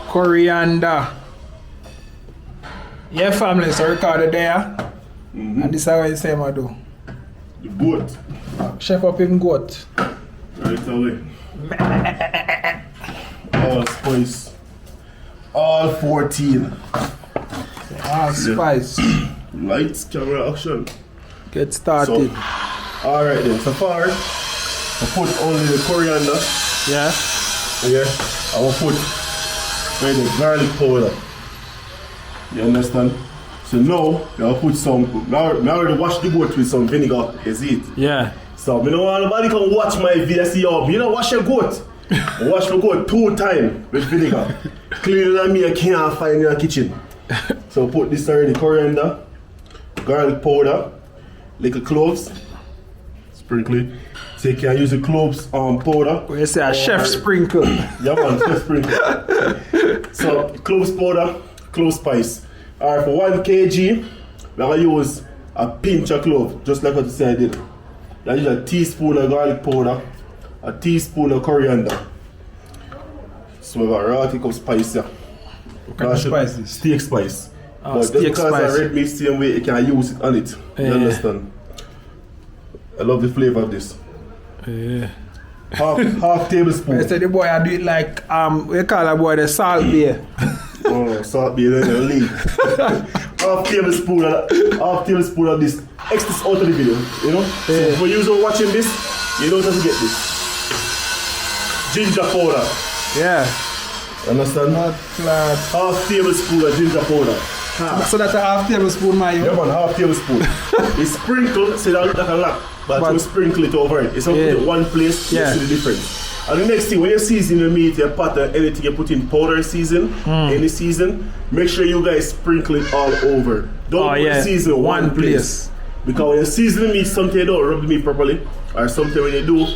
coriander. Yeah, family, so recorded there. And this is how you say I do. The goat. Chef up him goat. Right away. All spice. All 14. All spice. Lights, camera, action. Get started. So, alright then, so far, I put only the coriander. Yeah. Yeah. I will put the garlic powder. You understand? So now, I'll put some, now I already washed the goat with some vinegar, is it? Yeah. So, I don't want nobody can watch my video, see, oh, you know, wash your goat. I wash my goat 2 times with vinegar. Cleaner than me, I can't find in your kitchen. So, I put this already, coriander, garlic powder, little cloves, sprinkle it. So you can use the cloves powder. You say a chef sprinkle. Yeah man, chef sprinkle. So cloves powder, clove spice. Alright, for 1 kg, we're going to use a pinch of clove, just like what you said I did. I use a teaspoon of garlic powder, a teaspoon of coriander. So we got raw thick of spice here. What kind of spices? Steak spice. Oh, but steak just because spice. I read me same way, you can use it on it. You understand? I love the flavor of this. Yeah. Half tablespoon. I said the boy I do it like we call that boy the salt beer. Oh, salt beer in the league. half tablespoon of this. X this out of the video, you know? So for you who are watching this, you don't have to get this. Ginger powder. Yeah. Understand? Not flat. Half tablespoon of ginger powder. So that's a half tablespoon, my Yeah man, half tablespoon. It's sprinkled, so that look like a lot. But you sprinkle it over it. It's not put it in one place, you see the difference. And the next thing, when you season your meat, your pot, anything you put in powder season, any season, make sure you guys sprinkle it all over. Don't put the season in one place. Because when you season the meat, sometimes you don't rub the meat properly, or sometimes when you do,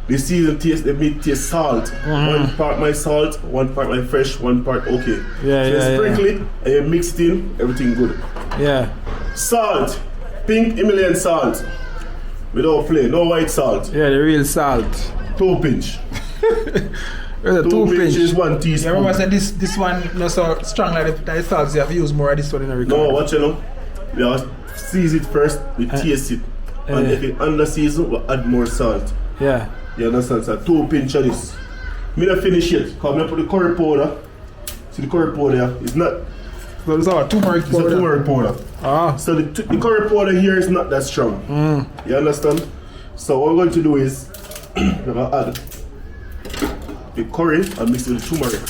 the meat tastes salt. One part my salt, one part my fresh, one part okay. Yeah, so you sprinkle it and you mix it in, everything good. Yeah. Salt, pink Himalayan salt. Without play, no white salt. Yeah, the real salt. 2 pinch. There's a 2 pinch. Is 1 teaspoon. You remember I said this one not so strong like the salt, so you have to use more of this one in the record. No, watch it now. We have to season it first, we taste it. And if it under season, we'll add more salt. Yeah. You understand? So 2 pinch of this. Me not finish yet, because I'm going to put the curry powder. See the curry powder, it's not. So it's our turmeric powder. It's a turmeric powder. So the curry powder here is not that strong. You understand? So what we're going to do is we're going to add the curry and mix it with the turmeric.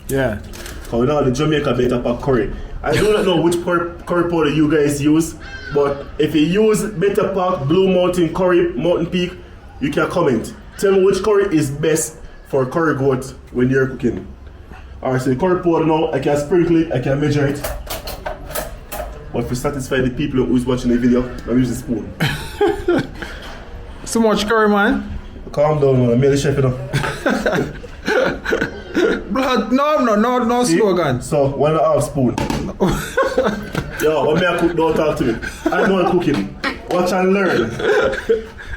Yeah. Because we know the Jamaican better pack curry. I do not know which curry powder you guys use, but if you use Better Pack, Blue Mountain Curry, Mountain Peak, you can comment. Tell me which curry is best for curry goat when you're cooking. Alright, so the curry powder now, I can sprinkle it, I can measure it. But to satisfy the people who's watching the video, I'm using a spoon. So much curry, man. Calm down, man. I'm the chef, you know. Blood, no slogan. So, 1.5 spoon. Yo, when me I cook, don't talk to me. I know I'm cooking. Watch and learn.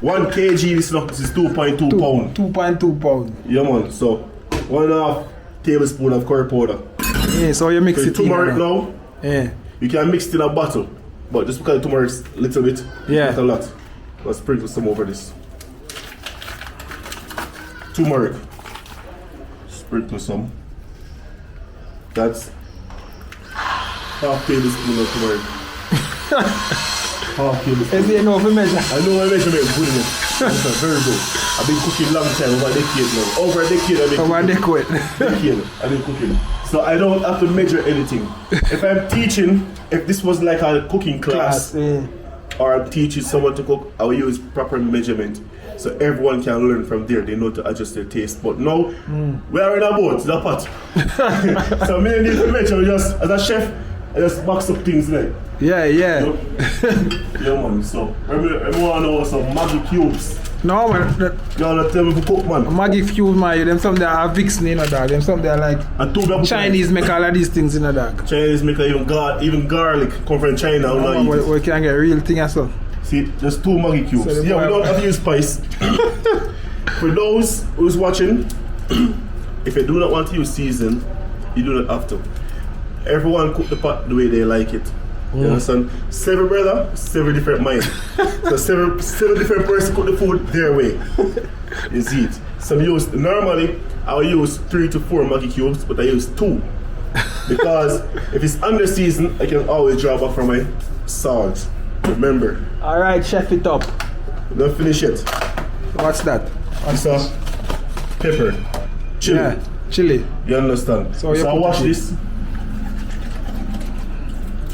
1 kg, this is 2.2 pound. 2.2 pound. Yeah, man. So, 1.5 tablespoon of curry powder. Yeah, so you mix so it turmeric now. Yeah. You can mix it in a bottle, but just because the turmeric's a little bit, not a lot. I'll sprinkle some over this. Turmeric. Sprinkle some. That's half tablespoon of turmeric. Half tablespoon. Is it enough to measure? I know my measurement is good enough. That's very good. I've been cooking long time, over a decade now. Over a decade I've been cooking. I've been cooking. So I don't have to measure anything. If I'm teaching, if this was like a cooking class, or I'm teaching someone to cook, I will use proper measurement. So everyone can learn from there. They know to adjust their taste. But now, we are in a boat, the pot. So me need to measure just, as a chef, I just box up things like. Yeah. You know? Yeah, man. So, everyone knows some Maggi cubes. No, man. Y'all not tell me to cook, man. Maggi cubes, man. Them some that are vixen in a dog. Them some that are like Chinese make all of these things in a dog. Chinese make even garlic come from China. We can get real thing as well. See, just 2 Maggi cubes. So yeah, we don't have to use spice. For those who's watching, if you do not want to use season, You do not have to. Everyone cook the pot the way they like it. You understand? 7 brother, 7 different mind. So 7 different person cook the food their way. You see it. Some use, normally I will use 3 to 4 Maggi cubes, but I use 2. Because if it's under season, I can always draw back from my salt. Remember. Alright, chef it up. Don't finish it. What's that? This is pepper. Chili. Yeah, chili. You understand? So I wash this.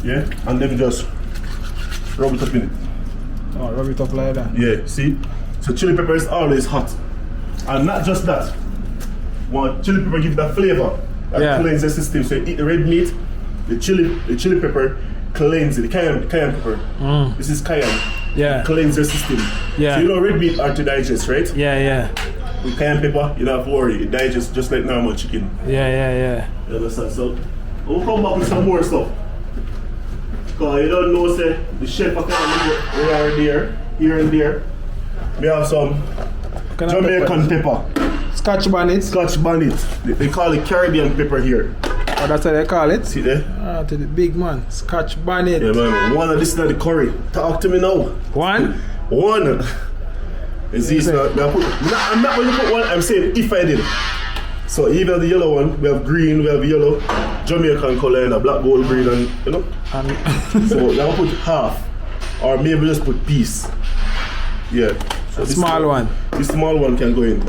Yeah, and then just rub it up in it. Oh, rub it up like that. Yeah, see? So chili pepper is always hot. And not just that. One chili pepper gives that flavor that cleanses the system. So you eat the red meat, the chili pepper cleanses it. The cayenne pepper. This is cayenne. Yeah. Cleanses the system. Yeah. So you know red meat hard to digest, right? Yeah. With cayenne pepper, you don't have to worry. It digests just like normal chicken. Yeah. You understand? So we'll come back with some more stuff. Because you don't know, say, the chef are here and there. We have some Jamaican pepper. Scotch bonnet. Scotch bonnet. They call it Caribbean pepper here. Oh, that's what they call it? See there? Ah, to the big man. Scotch bonnet. Yeah, man. One of this is the curry. Talk to me now. One? Is this I'm not going to put one, I'm saying if I did. So even the yellow one, we have green, we have yellow, Jamaican color and a black, gold, green, and you know. So you have to put half, or maybe just put piece. Yeah. So small one. This small one can go in.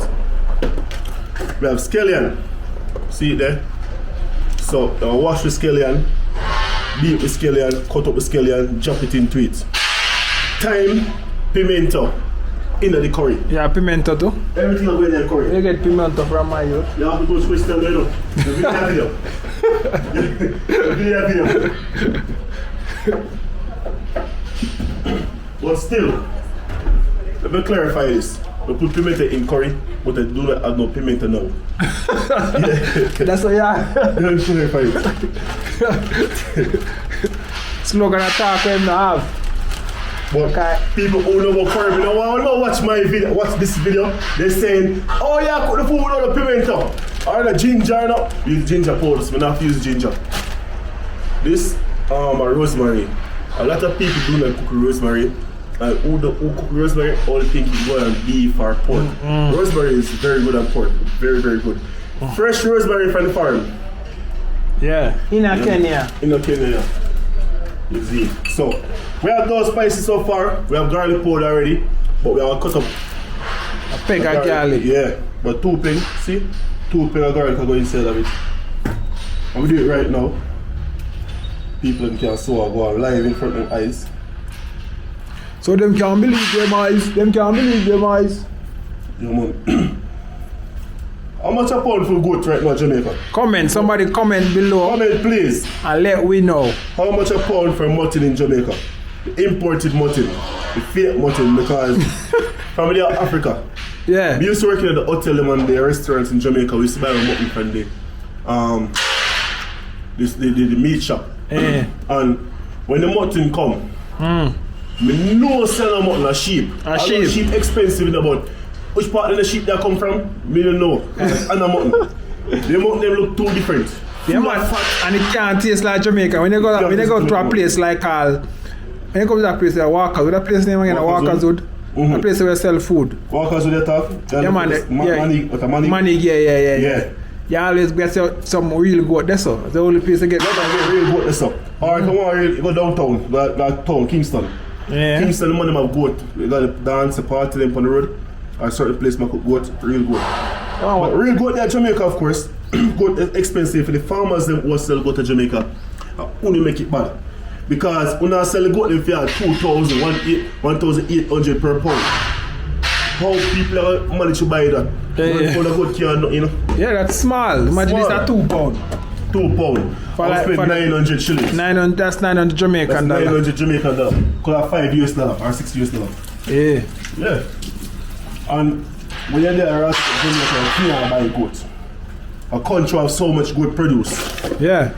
We have scallion. See it there? So wash the scallion, beat the scallion, cut up the scallion, drop it into it. Thyme, pimento. In the curry. Yeah, pimento too. Everything will go in the curry. You get pimento from my youth. You have to go switch them later. The video. But still, let me clarify this. We put pimento in curry, but I do not add no pimento now. That's what Let me clarify it. Slogan attack when they have. But people who know about curry, don't want to watch my video, watch this video. They're saying, oh yeah, cook the food without the pimento. Or the ginger, no. Use ginger powders, we not use ginger. This a rosemary. A lot of people do not cook rosemary. And who cook rosemary only think it's good on beef or pork. Rosemary is very good on pork. Very, very good. Fresh rosemary from the farm. Yeah. In Kenya. In Kenya. You see. So we have those spices so far. We have garlic powder already, but we have cut up a peg of garlic. Yeah, but 2 peg. See, 2 peg of garlic are going inside of it. And we do it right now. People can go on live in front of their eyes. So them can't believe them eyes. Yeah, man. How much a pound for goat right now, Jamaica? Comment, somebody comment below. Comment, please. And let we know. How much a pound for mutton in Jamaica? The imported mutton. The fake mutton, because from Africa. Yeah. We used to work in the hotel and the restaurants in Jamaica. We used to buy mutton from the meat shop. And when the mutton come, we know sell a mutton a sheep. A sheep expensive in about. Which part of the sheep that come from? Me don't know. And the mutton. The mutton them look too different. Yeah, man. And it can't taste like Jamaica. When you go to a place like when you come to that place like Walker's, with that place name again, Walker's Wood. A place where they sell food. Walker's Wood, you talk? Yeah, man. Manig, yeah. You always get some real goat there, so. That's the only place to get. Real goat there, so. Alright, come on, you go downtown, that town, Kingston. Yeah. Kingston, the man them have goat. We got to dance, a party them on the road. A certain place my cook goat, real goat. Oh. But real goat there in Jamaica, of course. Goat is expensive. The farmers them who sell goat to Jamaica, only make it bad. Because when I sell a goat if you have 2,000, 1,800 per pound. How people are manage to buy that? Yeah. For the goat can, you know? Yeah, that's small. Imagine it's at 2 pound. 2 pound. I spend 900 shillings. That's 900 Jamaican dollar. dollar. 900 Jamaican dollar. Could have $5 or $6 Yeah. Yeah. And when you're there, Jamaica, you can't buy goat. A country have so much good produce. Yeah.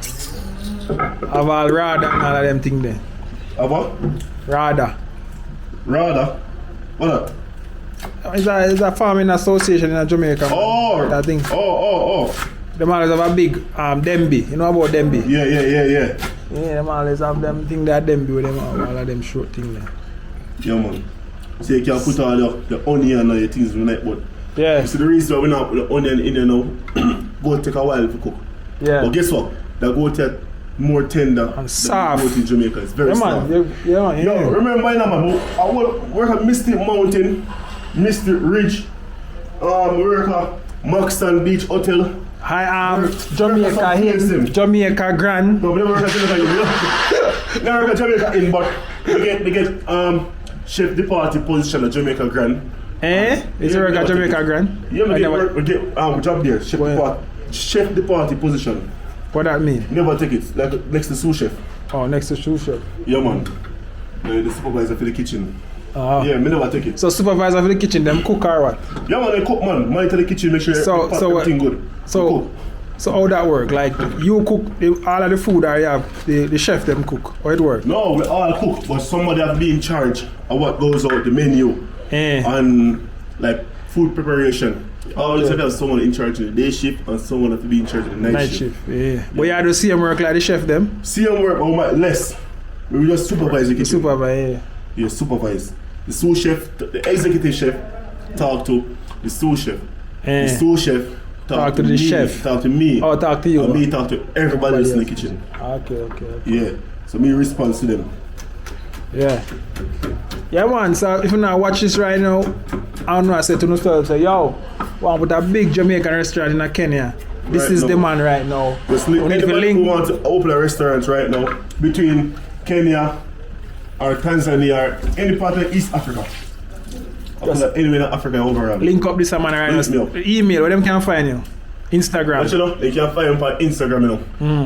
Have all RADA and all of them things there. Have what? RADA. RADA? What that? It's a farming association in Jamaica. Oh! That thing. Oh. them always have a big Demby. You know about Demby? Yeah. Yeah, them always have them thing that Demby with them all of them short thing there. Yeah, man. So you can put all the onion and your things in it, but yeah. So the reason why we not put the onion in there now, go take a while to cook. Yeah. But guess what? The goat is more tender and soft. than the goat in Jamaica. It's very soft. Man. Yeah. Yo, remember now, man, I work at Mystic Mountain, Mystic Ridge, work at Maxton Beach Hotel. Hi, Jamaica Inn, Jamaica Grand. No, we never work at Jamaica Inn. Never work at Jamaica Inn, but they get chef de party position at Jamaica Grand. Is it work at Jamaica Grand? Yeah, we get job there, chef de party position. What that mean? Never take it, like next to sous chef. Oh, next to sous chef. Yeah, man. The supervisor for the kitchen. Yeah, me never take it. So supervisor for the kitchen, them cook or what? Yeah, man, they cook, man. Monitor the kitchen, make sure everything good. So how that work? Like you cook all of the food, or you have the chef them cook? How it work? No, we all cook, but somebody have to be in charge of what goes out the menu and like food preparation. Always have someone in charge of the day shift and someone have to be in charge of the night shift. Yeah. But you have to see them work like the chef them? See them work, but less. We just supervise the kitchen. Supervise, yeah, supervise. The sous chef, the executive chef, talk to the sous chef. The sous chef talk to the chef. Talk to me. Oh, talk to you. And me talk to everybody else in the kitchen. Okay. Yeah. So me respond to them. Yeah. Yeah, man. So if you now watch this right now, I don't know. I said to myself, say, yo, want to put a big Jamaican restaurant in Kenya. This right is now. The man right now. Anybody who wants to open a restaurant right now between Kenya or Tanzania or any part of East Africa. Anywhere in Africa overall. Link up this man right now. Email, where them can find you? Instagram. But you know, they can find him on Instagram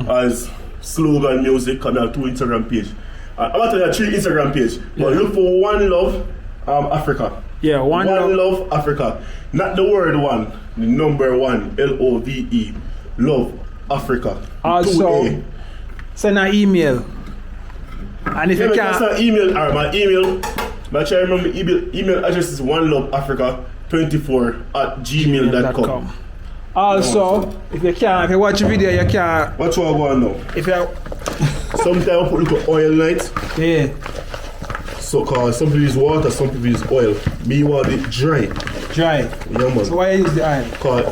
as Slogan Music, because I have 2 Instagram pages. I'm going to tell you 3 Instagram pages. But look for One Love Africa. Yeah, One Love Africa. Not the word one, the number 1, LOVE, Love Africa. Also, send an email. And if you can't... Send an email, or my email, but I remember email address is oneloveafrica24@gmail.com. Also, if you watch a video, you can... Watch what I go on now. If you... Sometimes I put little oil night. Yeah. So, cause some people use water, some people use oil. Me want it dry. Dry? Yeah, man. So why you use the oil? Cause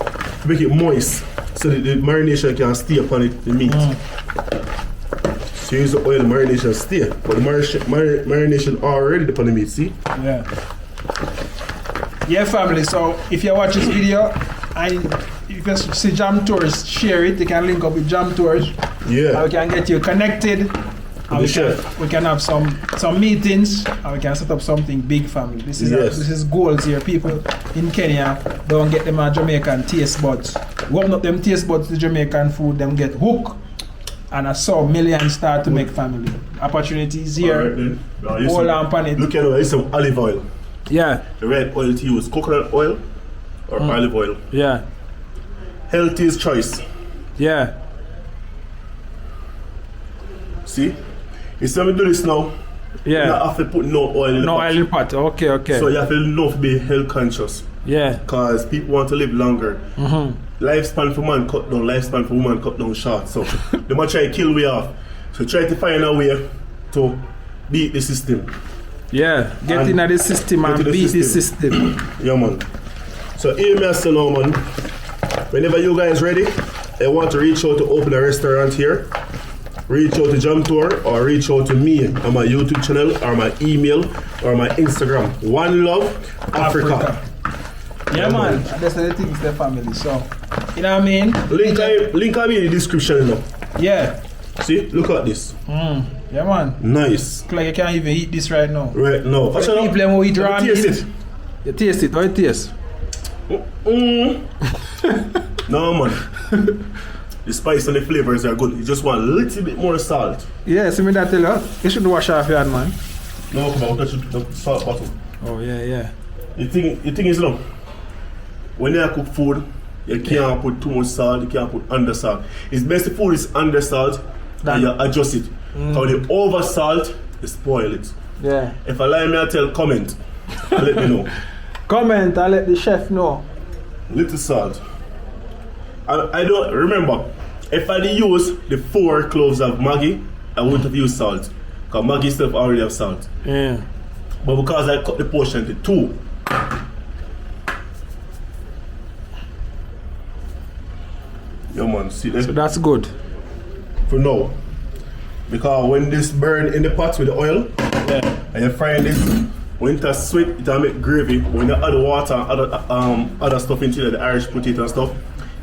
to make it moist, so that the marination can stay upon it, the meat. So you use the oil, marination stay. But the marination already upon the meat, see? Yeah. Yeah, family, so if you watch this video, and if you see Jam Tours, share it. You can link up with Jam Tours. Yeah. And we can get you connected. And we can have some meetings and we can set up something big, family. This is goals here. People in Kenya don't get them a Jamaican taste buds. Warm up them taste buds to Jamaican food, them get hooked. And I saw millions start to make family. Opportunities here. Right, hold on pan it. Look at it, it's some olive oil. Yeah. The right oil to use, coconut oil or olive oil. Yeah. Healthiest choice. Yeah. See? It's when we do this now, you don't have to put no oil in the pot. No oil in the pot, okay. So you have to know to be health conscious. Yeah. Because people want to live longer. Lifespan for man cut down, lifespan for woman cut down short. So they might try to kill we off. So try to find a way to beat the system. Yeah, get into the system and beat the system. Yeah, man. So here me say now, man, whenever you guys ready, I want to reach out to open a restaurant here. Reach out to Jam Tour or reach out to me on my YouTube channel or my email or my Instagram. One Love Africa. Yeah, man. That's the thing is the family. So, you know what I mean? Link will be in the description, you know. Yeah. See, look at this. Yeah, man. Nice. Look like you can't even eat this right now. Right now. For the people who eat raw meat. Taste it. You taste it. How it tastes? No, man. The spice and the flavors are good. You just want a little bit more salt. Yeah, see me that tell you. You should wash off your hand, man. No, come on, touch the salt bottle. Oh, yeah. The thing is, you know, when you cook food, you can't put too much salt, you can't put under salt. It's best the food is under salt and you adjust it. Because the over salt, you spoil it. Yeah. If I lie, me I tell comment and let me know. Comment and let the chef know. Little salt. I don't remember. If I did use the 4 cloves of Maggi, I wouldn't have used salt. Because Maggi stuff already have salt. Yeah. But because I cut the portion to 2. Yeah man, see that? So that's good. For now. Because when this burn in the pot with the oil, and you frying this, when it sweet, it will make gravy. When you add water and other stuff into it, the Irish potato and stuff,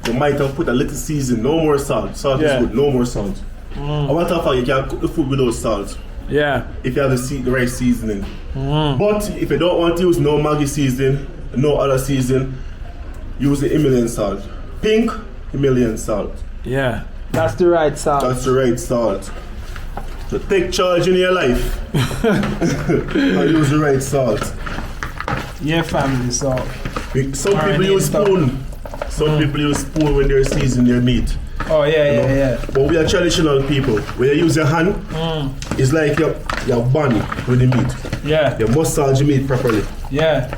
you might have put a little season, no more salt. Salt is good, no more salt. I want to you can cook the food without salt. Yeah. If you have the right seasoning. But if you don't want to use no Maggi seasoning, no other season, use the Himalayan salt. Pink Himalayan salt. Yeah. That's the right salt. That's the right salt. So take charge in your life. And use the right salt. Yeah, family. So some people use spoon. Some people use spoon when they're seasoning their meat. Oh yeah. But we are traditional people. When you use your hand, it's like you're bunny with the meat. Yeah. You massage the meat properly. Yeah.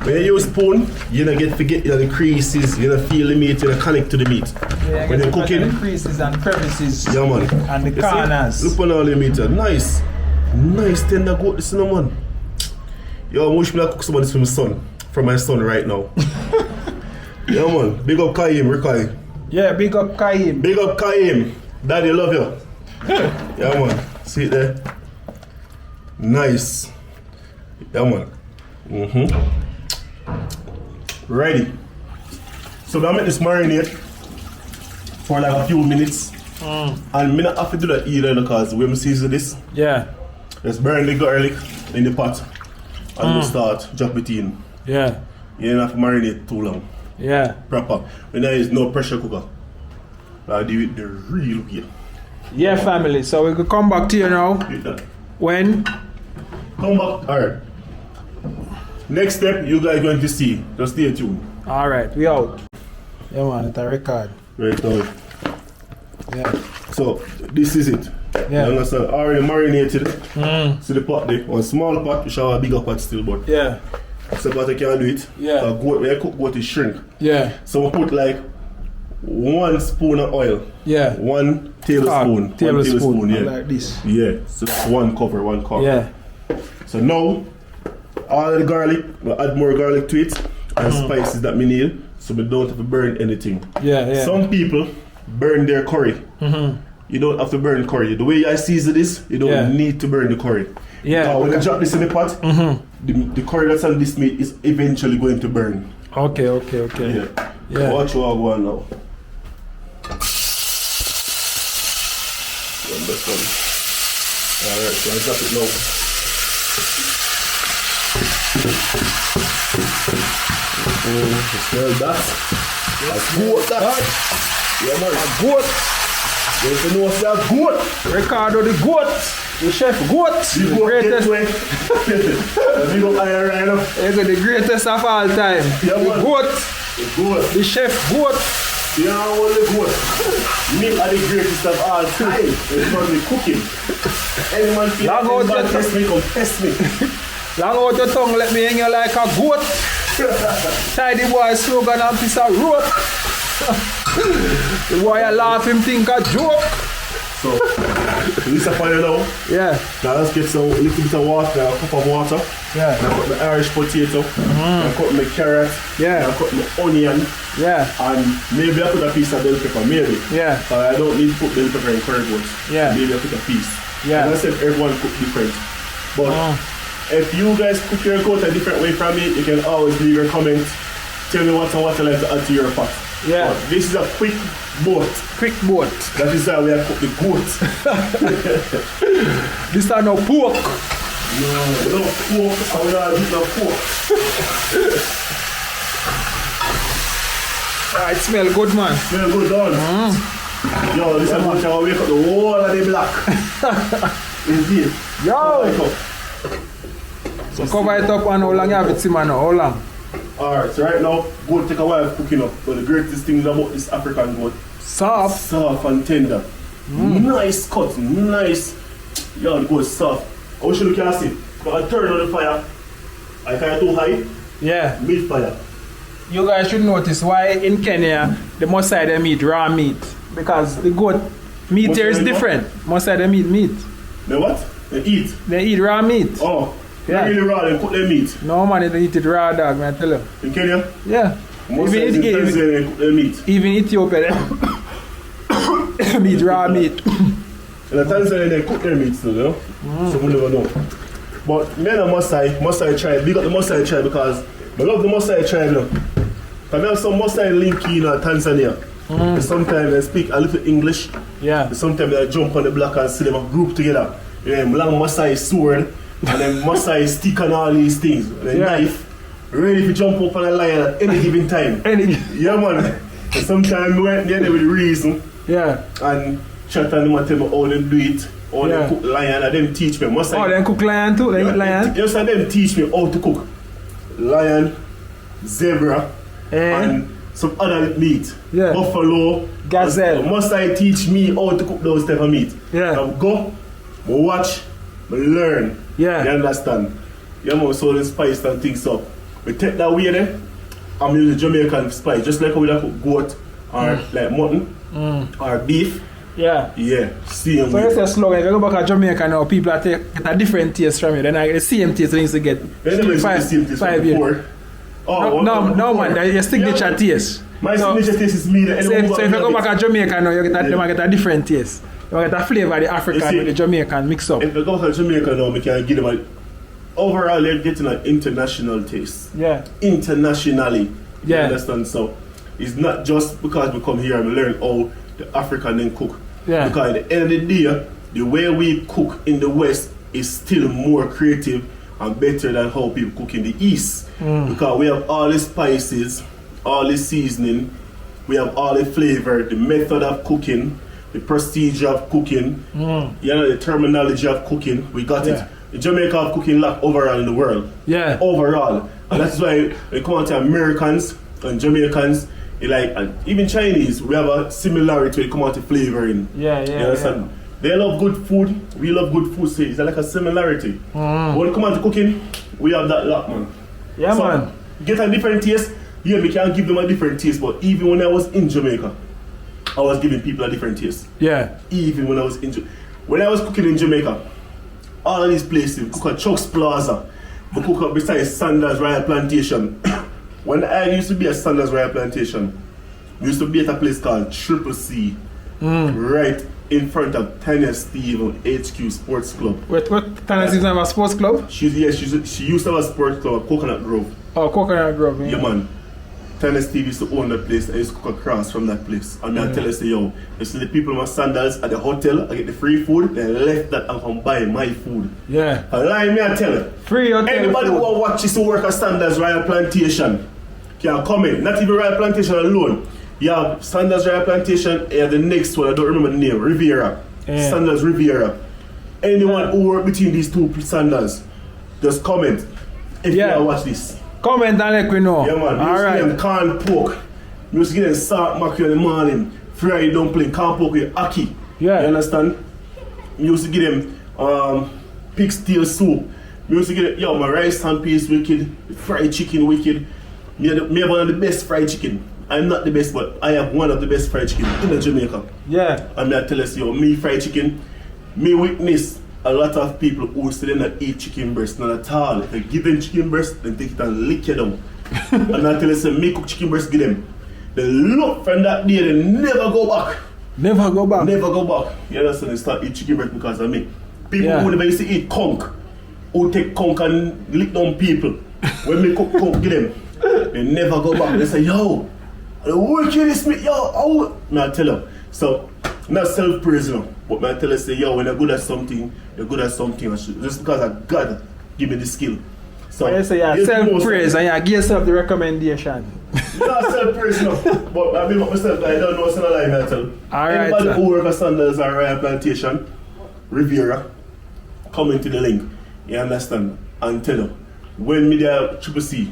When you use spoon, you don't forget the creases, you don't feel the meat, you don't connect to the meat. Yeah, when you're cooking, the creases and crevices. Yeah man. And the corners. Look on all the meat. Nice. Nice tender goat this man. Yo, I wish me to cook some of this for my son right now. Yeah man. Big up Kaim, Rikai. Yeah, big up Kaim. Big up Kaim. Daddy love you. Yeah man. See it there? Nice. Yeah man. Ready. So I make this marinate for like a few minutes. And I don't have to do that either because when I season this, just burn the garlic in the pot and we start drop it in. Yeah. You don't have to marinate too long. Yeah. Proper. When there is no pressure cooker. I do it the real way. Yeah, family. So we could come back to you now. When? Come back. Alright. Next step you guys going to see. Just stay tuned. Alright, we out. Yeah man, it's a record. Right now. Yeah. So this is it. Yeah. You understand? Already marinated. See the pot there. One small pot, you should have a bigger pot still, but yeah. So but I can do it. Yeah. Goat, when you cook goat, it shrink. Yeah. So we put like 1 spoon of oil. Yeah. 1 tablespoon. 1 tablespoon, yeah. Like this. Yeah. So that's 1 cover, 1 cup. Yeah. So now all the garlic, we'll add more garlic to it and spices that we need so we don't have to burn anything. Yeah. Some people burn their curry. You don't have to burn curry. The way I season this, you don't need to burn the curry. Yeah. When you drop this in the pot, the curry that's on this meat is eventually going to burn. Okay. Yeah. Watch what I want now. Alright, so I drop it now. Smell that? A goat that. Yeah man. A goat. You have to know what's that goat. Ricardo the goat. The chef goat. The greatest. Big up iron right now. He's the greatest of all time. Yeah, the man. goat. The goat. The chef goat. Yeah, all the goat. Meat are the greatest of all time. It's from the cooking. Any man feel like test me, come test me. Long out your tongue, let me hang you like a goat. Tie the boy slogan and piece of rope. The boy I laugh him think a joke. So, this is a fire now. Yeah. Now let's get a little bit of water, a cup of water. Yeah. And I cut my Irish potato. I cut my carrot. Yeah. I cut my onion. Yeah. And maybe I put a piece of bell pepper, maybe. Yeah. I don't need to put bell pepper in curry goat. Yeah. Maybe I put a piece. Yeah. As I said, everyone cook different. But if you guys cook your goat a different way from me, you can always leave your comment. Tell me what you like to add to your pot. Yeah. But this is a quick boat. Quick boat. That is how we have cooked the goat. This is no pork. No, we don't pork. I will not eat no pork. It smell good, man. Smell good, done. Yo, this is how I wake up the whole of the black. Indeed. Yo. So cover it up and how long you have it simmer now? How long? Alright, so right now, goat take a while cooking up. But the greatest thing about this African goat, soft. Soft and tender. Nice cut, nice. Yo, the goat soft. How should you can see? But I turn on the fire. I fire too high. Yeah. Mid fire. you guys should notice why in Kenya the most side them eat raw meat. Because the goat meat here is different. Most side them eat meat. They what? They eat? They eat raw meat. Oh. Yeah. They really raw, they cook their meat. No man, they eat it raw dog, man, I tell you. In Kenya? Yeah. Most sides in Tanzania, they cook their meat. Even Ethiopia, they eat raw meat. In Tanzania, they cook their meat still, you know? So we never know. But me and the Maasai tribe, big up the Maasai tribe because I love the Maasai tribe, you know. Because I have some Maasai link in Tanzania. Sometimes they speak a little English. Yeah. Sometimes they jump on the block and see them a group together. Long Maasai sword and then Maasai stick and all these things. And then knife. Ready to jump up on a lion at any given time. Yeah, man. And sometimes we went there with reason. Yeah. And chat and them and tell me how they do it. How they cook lion and them teach me. Maasai, they cook lion too? They eat lion? Yes, and them teach me how to cook lion, zebra, and some other meat. Yeah. Buffalo, gazelle. Maasai teach me how to cook those type of meat. Yeah. I go, I watch, I learn. Yeah. You understand? Yeah, man, so the spice and things up. We take that way there, I'm using Jamaican spice, just like how we cook goat or like mutton or beef. Yeah. Yeah, same. So it's a slogan. If you go back to Jamaica now, people are get a different taste from you. Then the same taste they used to get. They never used the same taste from before. Oh, no, man, that's your signature taste. My signature taste is me. So if you go back to Jamaica now, you get a different taste. You get a flavour of the African with the Jamaican mix up. If you go to Jamaica now, we can give them a overall they're getting an international taste. Yeah. Internationally. Yeah. You understand? So it's not just because we come here and we learn how the African then cook. Yeah. Because at the end of the day, the way we cook in the West is still more creative and better than how people cook in the East. Because we have all the spices, all the seasoning, we have all the flavor, the method of cooking, the procedure of cooking, you know, the terminology of cooking. We got it. The Jamaica of cooking lock overall in the world. Yeah. Overall. And that's why we come to Americans and Jamaicans, and even Chinese, we have a similarity when it comes to flavoring. Yeah. You understand? They love good food, we love good food, so it's like a similarity. When it comes to cooking, we have that lock, man. Yeah, so, man. Get a different taste. Yeah, we can't give them a different taste, but even when I was in Jamaica, I was giving people a different taste. Yeah. Even when I was when I was cooking in Jamaica, all of these places, we cook at Chuck's Plaza, we cook up beside Sanders Royal Plantation. When I used to be at Sanders Royal Plantation, we used to be at a place called Triple C, right in front of Tanya Steve HQ Sports Club. What Tanya Steve have a sports club? She used to have a sports club at Coconut Grove. Oh, Coconut Grove, yeah. Yeah, man. Tanya Steve used to own that place. I used to cook across from that place. And I tell her, say, yo, you see the people in my sandals at the hotel, I get the free food, they left that and come buy my food. Yeah. And lie me, I tell her. Free hotel anybody food. who watches to work at Sanders Royal Plantation can come in. Not even Royal Plantation alone. You have Sanders Royal Plantation and the next one, I don't remember the name, Riviera. Yeah. Sanders Riviera. Anyone who work between these two Sanders, just comment if you watch this. Comment and let me know. Yeah, man. All right. Them canned pork. You used to get them salt mackerel in the morning, fried dumpling, canned pork with ackee. Yeah. You understand? You used to get them pig's tail soup. You used to get my rice and peas wicked, fried chicken wicked. Me have one of the best fried chicken. I'm not the best, but I have one of the best fried chicken in Jamaica. Yeah. And I tell us, me fried chicken, me witness a lot of people who say they not eat chicken breast, not at all. If you give them chicken breast, then take it and lick it down. And I tell us, me cook chicken breast, give them. They look from that day, they never go back. Never go back? Never go back. You understand? They start eat chicken breast because of me. People who never used to eat conch, who take conch and lick down people. When me cook conch, give them. They never go back. They say, yo, the wickedest meat, yo, oh. I tell them. So, not self-praise, but I tell them, say, yo, when you're good at something, you're good at something. Just because of God give me the skill. So, you say you're self-praise and you give yourself the recommendation. Not self-praise, but I mean myself, I don't know what's in a lie, I tell. Anybody who work at Sanders or Royal Plantation, Riviera, come into the link, you understand, and tell them, when me there Triple C,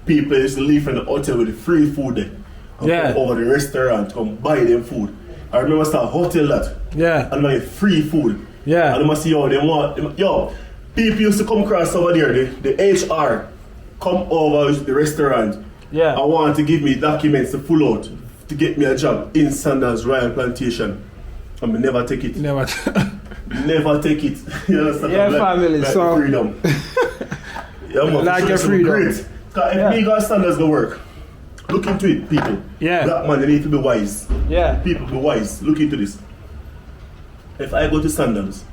people used to leave from the hotel with the free food there. And come over the restaurant, come buy them food. I remember start hotel that. Yeah. And I get free food. Yeah. And I must see how they want. People used to come across over there, the HR come over the restaurant Yeah. I want to give me documents to pull out to get me a job in Sanders Royal Plantation. I may never take it. Never. Never take it. You understand? Yeah, family. Like So freedom. Yeah, man. Like your freedom. Great. Because if me got Sanders go work, look into it, people. Yeah. Black man, they need to be wise. Yeah. People be wise. Look into this. If I go to Sanders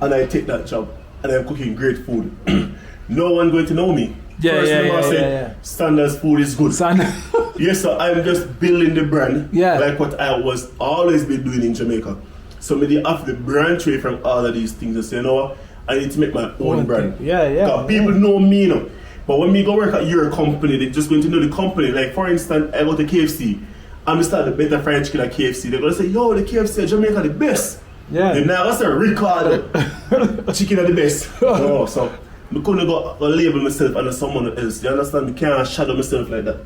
and I take that job and I'm cooking great food, no one going to know me. Yeah, First thing I say, yeah. Sanders food is good. Yes, sir. I'm just building the brand. Yeah. Like what I was always been doing in Jamaica. So maybe after the branch away from all of these things and say, you know what, I need to make my own brand. Yeah. Because people know me now. But when we go work at your company, they're just going to know the company. Like for instance, I go to KFC. I'm start the better fried chicken at KFC. They're gonna say, yo, the KFC at Jamaica the best. Yeah. They're not gonna say Ricardo chicken are the best. No, so I couldn't go label myself under someone else. You understand? I can't shadow myself like that.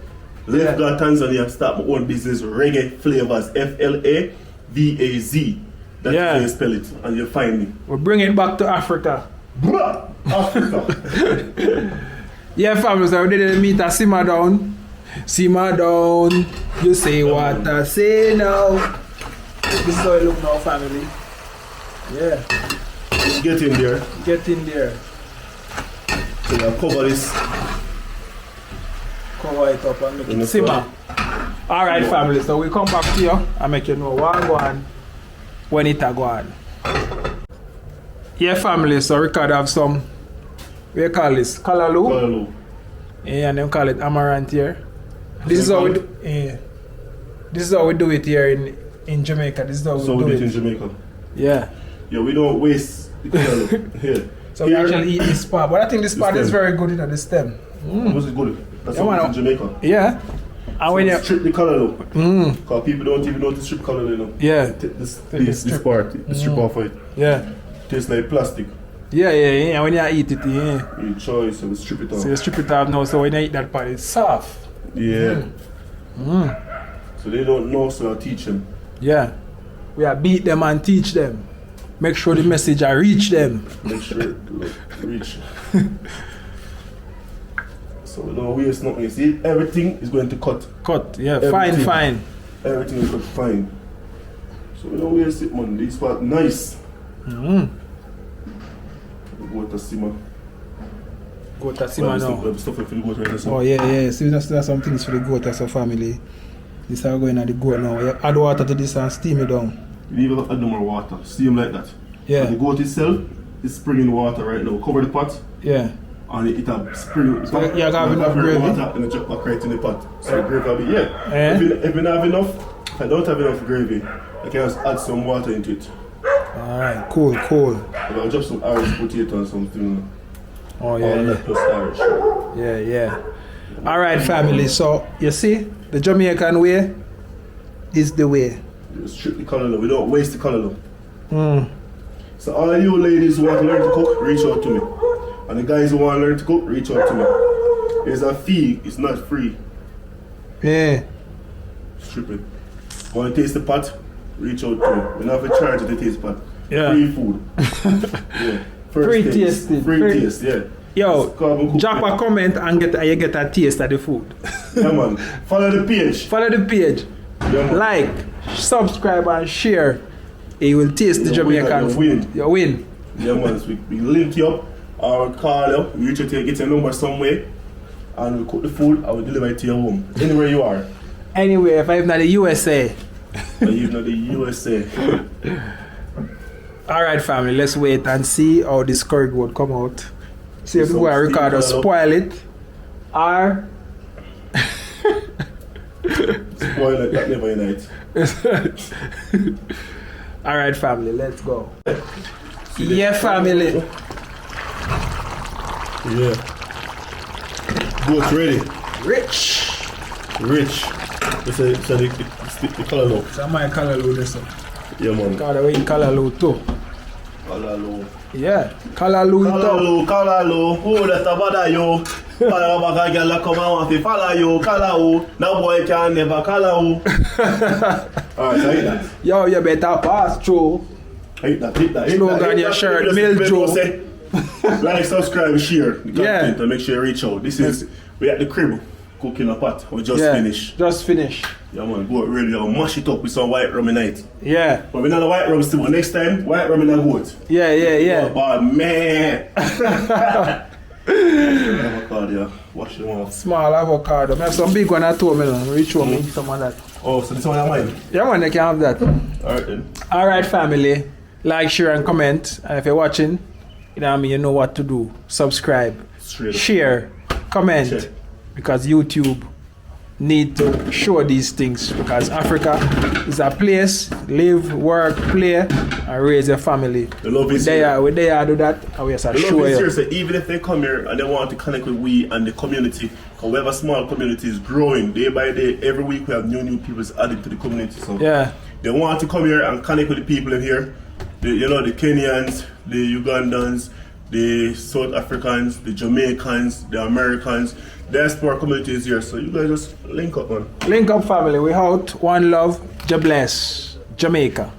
Left go to Tanzania, start my own business, Reggae Flavors, FLAVAZ. That's how you spell it, and you find me. We'll bring it back to Africa. Africa. Yeah, family, so we didn't meet a simmer down. Simmer down. You say what I say now. This is how it look now, family. Yeah. Get in there. Get in there. So you cover this. Cover it up and make it simmer. Alright, family, so we come back to you and make you know what I go on when it a go on. Yeah, family, so Ricardo have some, what do you call this? Kalaloo? Kalaloo. Yeah, and them call it amaranth here. This is how we do, this is how we do it here in Jamaica. This is how we do it in Jamaica. Yeah. Yeah, we don't waste the kalaloo here. So we actually eat this part, but I think this part is very good, you know, the stem. Was it good? That's what in Jamaica. Yeah. And when you strip the kalaloo, because people don't even know to strip kalaloo, you know. Yeah. This part, the strip off of it. Yeah. Tastes like plastic. Yeah. And when you eat it, you choice, so we strip it off. So you strip it off now, so when you eat that part, it's soft. Yeah. So they don't know, so I teach them. Yeah. We are beat them and teach them. Make sure the message I reach them. Make sure it reach. So we don't waste nothing. You see, everything is going to cut. Cut, yeah. Everything. Fine. Everything is cut fine. So we don't waste it, man. This part nice. Go to simmer. Go to simmer now. Stuff for the goat right now. Oh yeah. So we still have some things for the goat as a family. This are going at the goat now. You add water to this and steam it down. You need to add no more water. Steam like that. Yeah. And the goat itself is springing water right now. Cover the pot. Yeah. And it spring. So you have enough gravy? Water and it drop back right in the pot. So the gravy will be, If you don't have enough, if I don't have enough gravy, I can just add some water into it. Alright, cool. I'll drop some Irish potato and something. Oh yeah. Plus Irish. Yeah. Alright, family. So you see, the Jamaican way is the way. Strip the kalaloo. We don't waste the kalaloo. So all of you ladies who want to learn to cook, reach out to me. And the guys who want to learn to cook, reach out to me. There's a fee, it's not free. Yeah. Strip it. Want to taste the pot? Reach out to me. We don't have to charge the taste pot. Yeah. Free food. Yeah. Free tasting. Free taste, yeah. Yo, drop a comment and you get a taste of the food. Yeah, man. Follow the page. Yeah, man. Like, subscribe and share. You will taste the Jamaican food. You win. Yeah, man. So we link you up or call you. We reach out to you, get your number somewhere, and we cook the food and we deliver it to your home. Anywhere you are. Anywhere, if I'm not the USA. Even not the USA. Alright, family, let's wait and see how this curry would come out. See if we want Ricardo spoil it. Or spoil it, that never unite. Alright, family, let's go. Yeah, family. Yeah. Goat ready. Rich. It's the kalaloo. It's my kalaloo, this one. Yeah, man. Ricardo, we eat kalaloo too. Kalaloo. Yeah, kalaloo. Kalaloo. Oh, that's a bad yo. Para girl come and want to follow you, kalaloo. Now boy can never kalaloo. Alright, I eat that. Yo, you better pass through. Eat that. Slogan your shirt, Miljo. Like, subscribe, share the content, Yeah. and make sure you reach out. We at the crib. Cook in a pot. We just finish. Just finish. Yeah, man. Go really mash it up with some white rum in it. Yeah. But we not the white rum still. But next time, white rum in a goat. Yeah. Oh, but man. Avocado, wash them off. Small avocado. I have some big one at home, reach home, some of that. Oh, so this one is mine? Yeah, man, they can have that. Alright then. Alright, family. Like, share, and comment. And if you're watching, you know what I mean, you know what to do. Subscribe, share, comment. Check. Because YouTube need to show these things. Because Africa is a place, live, work, play, and raise a family. The love is here. We there do that, and we just show you. The love is here, so even if they come here and they want to connect with we and the community, because we have a small community, is growing day by day. Every week we have new people added to the community. So they want to come here and connect with the people in here. The Kenyans, the Ugandans, the South Africans, the Jamaicans, the Americans. Diaspora community is here, so you guys just link up, man. Link up, family. We out. One love. Ja bless. Jamaica.